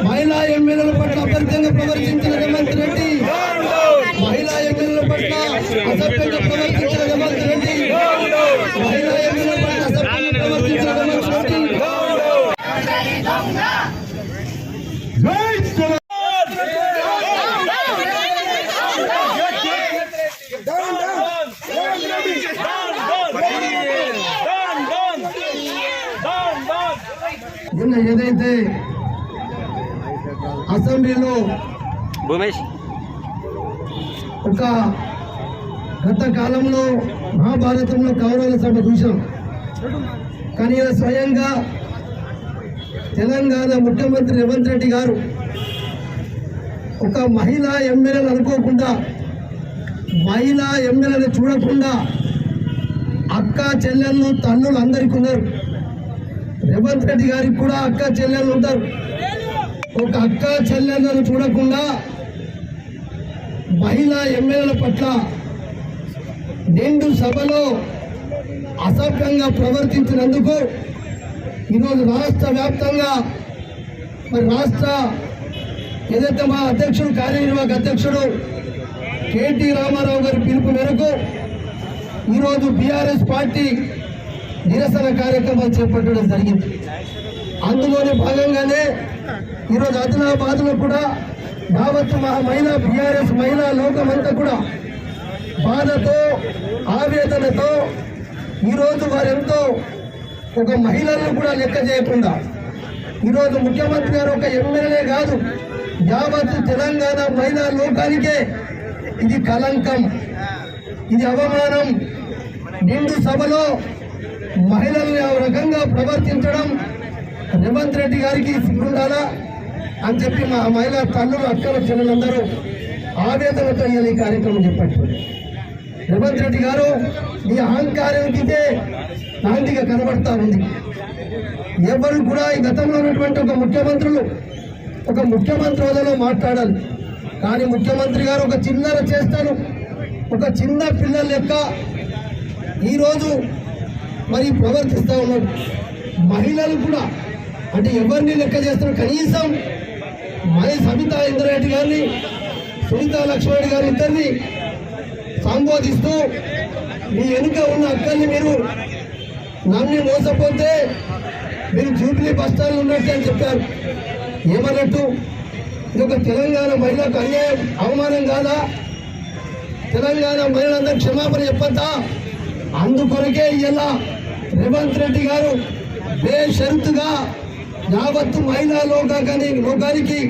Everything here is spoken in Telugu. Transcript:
మహిళా ఎమ్మెల్యేల పట్ల అభ్యంతరంగా ప్రవర్తించిన రేవంత్ రెడ్డి, మహిళా ఎమ్మెల్యేల పట్ల అసభ్యంగా ప్రవర్తించిన రేవంత్ రెడ్డి, మహిళా ఎమ్మెల్యేల పట్ల అసభ్యంగా ప్రవర్తించిన రేవంత్ రెడ్డి. నిన్న ఏదైతే అసెంబ్లీలో ఒక గత కాలంలో మహాభారతంలో కౌరవుల సభ చూసాం. కానీ స్వయంగా తెలంగాణ ముఖ్యమంత్రి రేవంత్ రెడ్డి గారు ఒక మహిళా ఎమ్మెల్యేలు అనుకోకుండా, మహిళా ఎమ్మెల్యేలు చూడకుండా అక్క చెల్లెళ్ళు తల్లులు అందరికీ ఉన్నారు. రేవంత్ రెడ్డి గారికి కూడా అక్క చెల్లెళ్ళు ఉంటారు. ఒక అక్క చెల్లెళ్ళను చూడకుండా మహిళా ఎమ్మెల్యేల పట్ల నిండు సభలో అసభ్యంగా ప్రవర్తించినందుకు ఈరోజు రాష్ట్ర వ్యాప్తంగా మరి రాష్ట్ర ఏదైతే మా అధ్యక్షుడు కార్యనిర్వాహక అధ్యక్షుడు కేటీ రామారావు గారి పిలుపు మేరకు ఈరోజు బీఆర్ఎస్ పార్టీ నిరసన కార్యక్రమాలు చేపట్టడం జరిగింది. అందులోని భాగంగానే ఈరోజు ఆదిలాబాద్లో కూడా యావత్తు మహిళా బీఆర్ఎస్ మహిళా లోకమంతా కూడా బాధతో ఆవేదనతో ఈరోజు వారెంతో ఒక మహిళలను కూడా లెక్క చేయకుండా ఈరోజు ముఖ్యమంత్రి గారు ఒక ఎమ్మెల్యే కాదు, యావత్తు తెలంగాణ మహిళా లోకానికే ఇది కలంకం, ఇది అవమానం. నిండు సభలో మహిళల్ని ఆ రకంగా ప్రవర్తించడం రేవంత్ రెడ్డి గారికి సిగ్గుండాలా అని చెప్పి మా మహిళా తల్లులు అక్కల చెల్లెలందరూ ఆవేదనతో ఈ కార్యక్రమం చెప్పారు. రేవంత్ రెడ్డి గారు ఈ అహంకారానికితే నాందిగా కనబడతా ఉంది. ఎవరు కూడా ఈ గతంలో ఉన్నటువంటి ఒక ముఖ్యమంత్రి హోదాలో మాట్లాడాలి. కానీ ముఖ్యమంత్రి గారు ఒక చిన్నర చేస్తాను, ఒక చిన్న పిల్లల లెక్క ఈరోజు మరి ప్రవర్తిస్తూ ఉన్నారు. మహిళలు కూడా అంటే ఎవరిని లెక్క చేస్తున్నారు? కనీసం మరి సబితా ఇంద్రారెడ్డి గారిని, సునీతా లక్ష్మణ్ గారి ఇద్దరిని సంబోధిస్తూ మీ వెనుక ఉన్న అక్కల్ని మీరు నమ్మి మోసపోతే మీరు జూబ్లీ బస్టాండ్లో ఉన్నట్టు అని చెప్పారు. ఏమన్నట్టు? ఇదొక తెలంగాణ మహిళకు అన్యాయం, అవమానం కాదా? తెలంగాణ మహిళలందరూ క్షమాపణ చెప్పద్దా? అందుకొరకే ఇలా రేవంత్ రెడ్డి గారు బేషరతుగా యావత్తు మహిళా లోకానికి